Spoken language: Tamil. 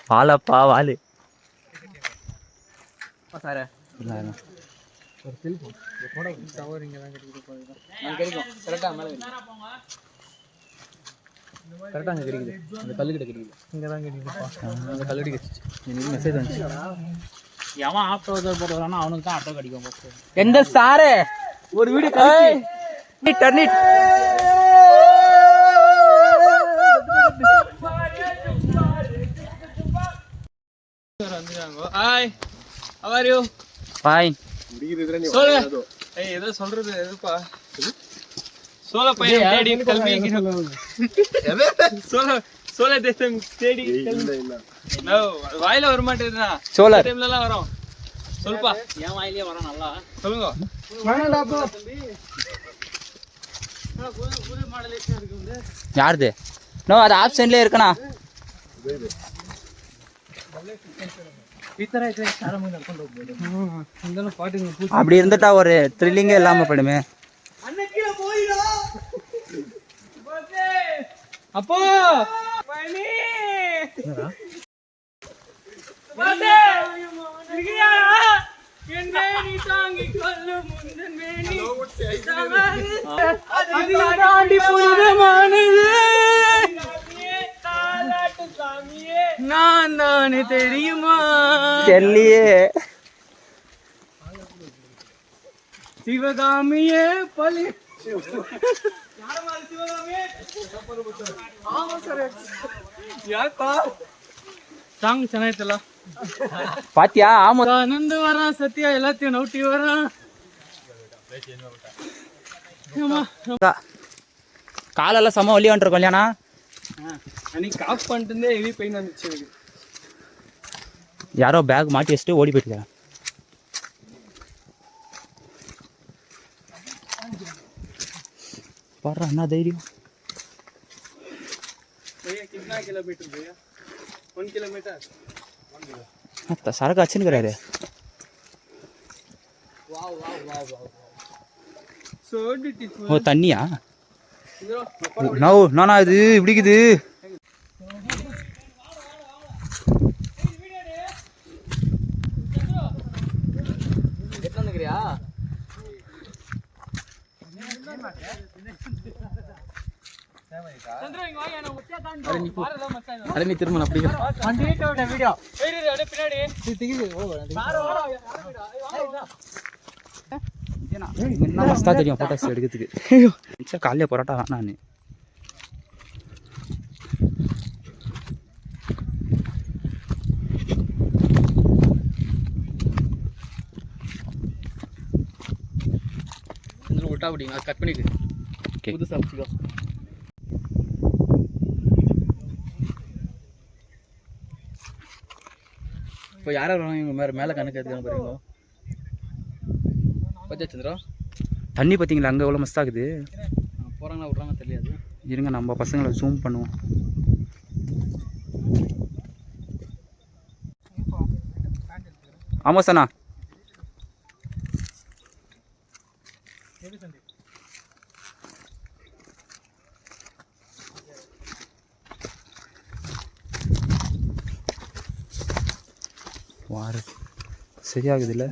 வாழப்பா வாழு கரெக்டாக அங்கே கிடைக்குது அந்த கல்லுக்கிட்ட கிடைக்குது இங்கே தான் கிடைக்குது அந்த கல்லடி கிடைச்சிச்சு எனக்கு மெசேஜ் வந்துச்சு எவன் ஆட்டோ போடுறானோ அவனுக்கு தான் ஆட்டோ கிடைக்கும் எந்த சாரு ஒரு வீடு டர்னிட் hi how are you fine சொல்லு ஏய் ஏதோ சொல்றது எதுப்பா சோல பையன் தேடி கல்வி சோல தேசம் தேடி நோ வாயில வர மாட்டேதுனா சோல டைம்ல எல்லாம் வரோம் சொல்லுப்பா ஏன் வாயிலே வரோம் நல்லா சொல்லுங்க வாடா போ தம்பி புது மாடலேஷன் இருக்கு யாருது நோ அது ஆப்ஷன்லயே இருக்கனா அப்படி இருந்துட்டா ஒரு த்ரில்லிங்கே இல்லாம போயிடுமே அப்போ நான் தானே தெரியுமா தெரியலையே சிவகாமியே பலி சாங் ಚೆನ್ನಾಗಿತ್ತಲ್ಲ பாத்தியா ஆமா ஆனந்த வர சத்யா எல்லாத்தையும் நவுட்டி வர காலெல்லாம் செம வலி வந்துருக்கும் இல்லையாண்ணா அன்னைக்கு காஃப் பண்ணிட்டு ஹெவி பெயின் வந்துச்சு எனக்கு யாரோ பேக் மாட்டி வச்சுட்டு ஓடி போயிட்டு பாடுறா என்ன தைரியம் कितना किलोमीटर भैया 1 किलोमीटर சரக்கு அச்சுன்னு ஓ தண்ணியா நானா இது இப்படிக்குது நீ திரும்ப அப்படி மஸ்தா தெரியும் போட்டோஸ் எடுக்கிறதுக்கு காலையில பரோட்டா நான் விட்டா அப்படிங்க கட் பண்ணிக்கு புதுசாக வச்சுக்கோ இப்போ யாரும் மேலே கணக்கு எடுத்துக்கான பாருங்க பச்சை சந்திரா தண்ணி பார்த்தீங்களா அங்கே எவ்வளோ மஸ்தாகுது போகிறாங்களா விட்றாங்க தெரியாது இருங்க நம்ம பசங்களை ஜூம் பண்ணுவோம் ஆமாம் சாண்ணா வாரு சரியாகுதுல்ல